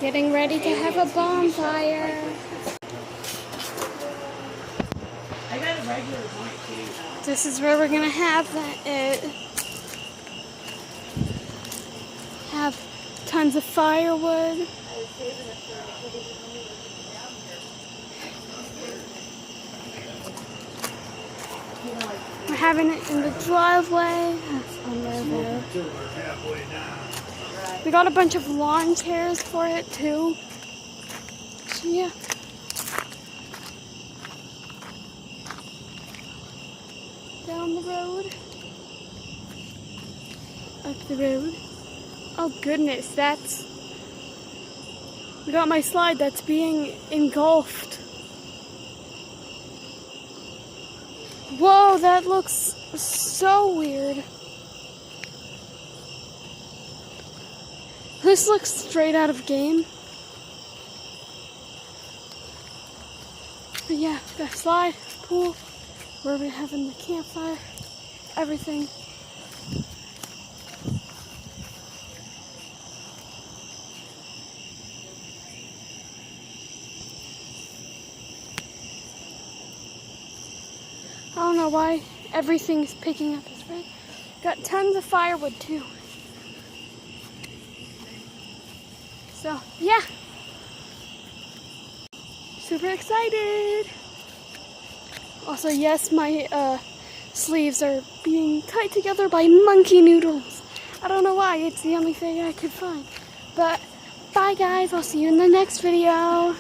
Getting ready to have a bonfire. I got a regular joint too. This is where we're gonna have it. Have tons of firewood. We're having it in the driveway. That's under there. We got a bunch of lawn chairs for it too. So yeah. Down the road. Up the road. Oh goodness, we got my slide that's being engulfed. Whoa, that looks so weird. This looks straight out of game. But yeah, we got a slide, pool, where we're having the campfire, everything. I don't know why everything's picking up this red. Got tons of firewood too. So yeah, super excited. Also, yes, my sleeves are being tied together by monkey noodles. I don't know why, it's the only thing I could find. But bye guys, I'll see you in the next video.